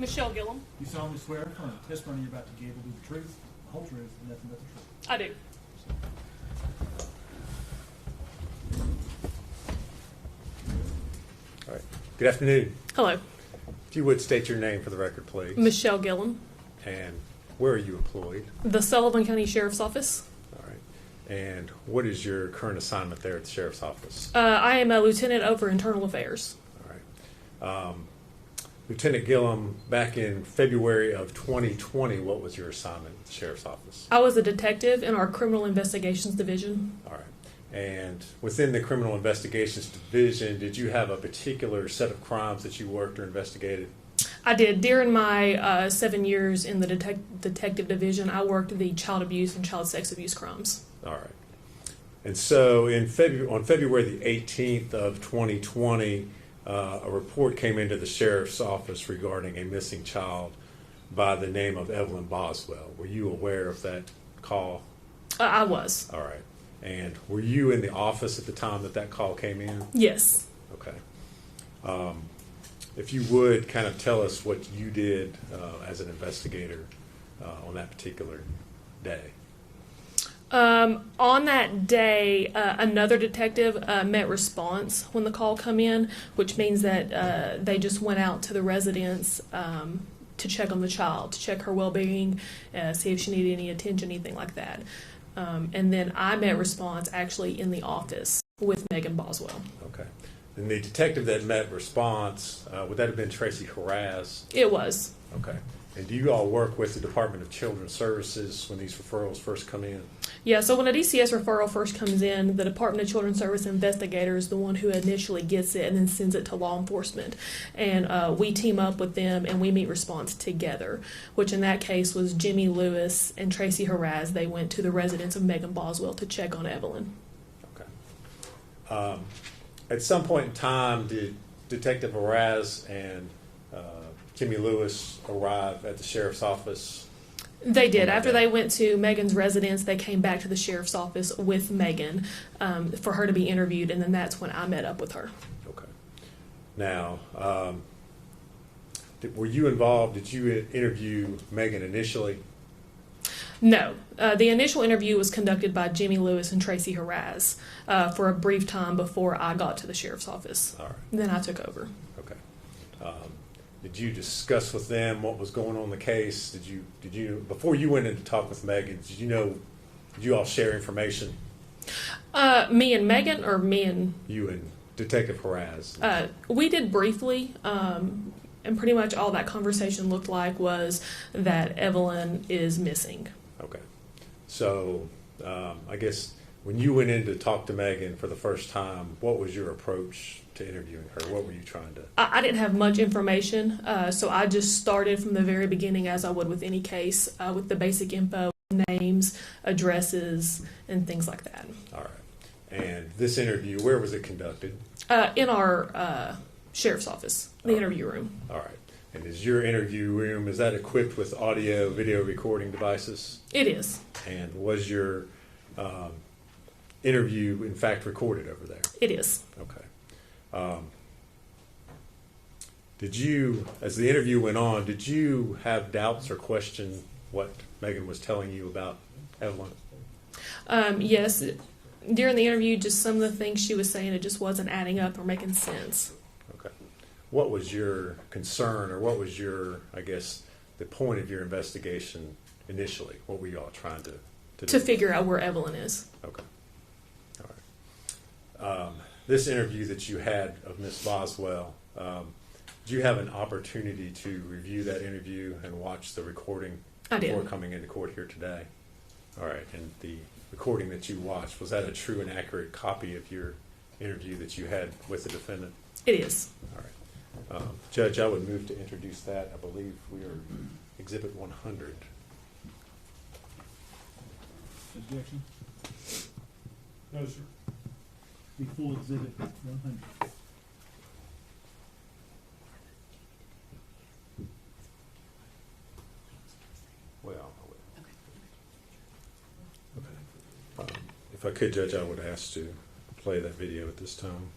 Michelle Gillum. You solemnly swear affirm the testimony you're about to give will be the truth, the whole truth, and nothing but the truth. I do. All right. Good afternoon. Hello. If you would state your name for the record, please. Michelle Gillum. And where are you employed? The Sullivan County Sheriff's Office. All right. And what is your current assignment there at the Sheriff's Office? I am a lieutenant over internal affairs. All right. Lieutenant Gillum, back in February of 2020, what was your assignment at the Sheriff's Office? I was a detective in our Criminal Investigations Division. All right. And within the Criminal Investigations Division, did you have a particular set of crimes that you worked or investigated? I did. During my 7 years in the detective division, I worked the child abuse and child sex abuse crimes. All right. And so on February the 18th of 2020, a report came into the Sheriff's Office regarding a missing child by the name of Megan Boswell. Were you aware of that call? I was. All right. And were you in the office at the time that call came in? Yes. Okay. If you would kind of tell us what you did as an investigator on that particular day. On that day, another detective met response when the call come in, which means that they just went out to the residence to check on the child, to check her well-being, see if she needed any attention, anything like that. And then I met response actually in the office with Megan Boswell. Okay. And the detective that met response, would that have been Tracy Harraz? It was. Okay. And do you all work with the Department of Children's Services when these referrals first come in? Yeah, so when a DCS referral first comes in, the Department of Children's Service investigator is the one who initially gets it and then sends it to law enforcement. And we team up with them and we meet response together, which in that case was Jimmy Lewis and Tracy Harraz. They went to the residence of Megan Boswell to check on Evelyn. Okay. At some point in time, did Detective Harraz and Jimmy Lewis arrive at the Sheriff's Office? They did. After they went to Megan's residence, they came back to the Sheriff's Office with Megan for her to be interviewed, and then that's when I met up with her. Okay. Now, were you involved? Did you interview Megan initially? No. The initial interview was conducted by Jimmy Lewis and Tracy Harraz for a brief time before I got to the Sheriff's Office. All right. Then I took over. Okay. Did you discuss with them what was going on in the case? Did you before you went in to talk with Megan, did you all share information? Me and Megan, or me and you and Detective Harraz? We did briefly, and pretty much all that conversation looked like was that Evelyn is missing. Okay. So I guess when you went in to talk to Megan for the first time, what was your approach to interviewing her? What were you trying to? I didn't have much information, so I just started from the very beginning, as I would with any case, with the basic info, names, addresses, and things like that. All right. And this interview, where was it conducted? In our Sheriff's Office, the interview room. All right. And is your interview room, is that equipped with audio, video recording devices? It is. And was your interview, in fact, recorded over there? It is. Okay. Did you, as the interview went on, did you have doubts or question what Megan was telling you about Evelyn? Yes. During the interview, just some of the things she was saying, it just wasn't adding up or making sense. Okay. What was your concern, or what was your, I guess, the point of your investigation initially? What were you all trying to do? To figure out where Evelyn is. Okay. All right. This interview that you had of Miss Boswell, did you have an opportunity to review that interview and watch the recording before coming into court here today? All right. And the recording that you watched, was that a true and accurate copy of your interview that you had with the defendant? It is. All right. Judge, I would move to introduce that. I believe we are Exhibit 100. Objection? No, sir. Be full exhibit 100. Well, okay. If I could, Judge, I would ask to play that video at this time.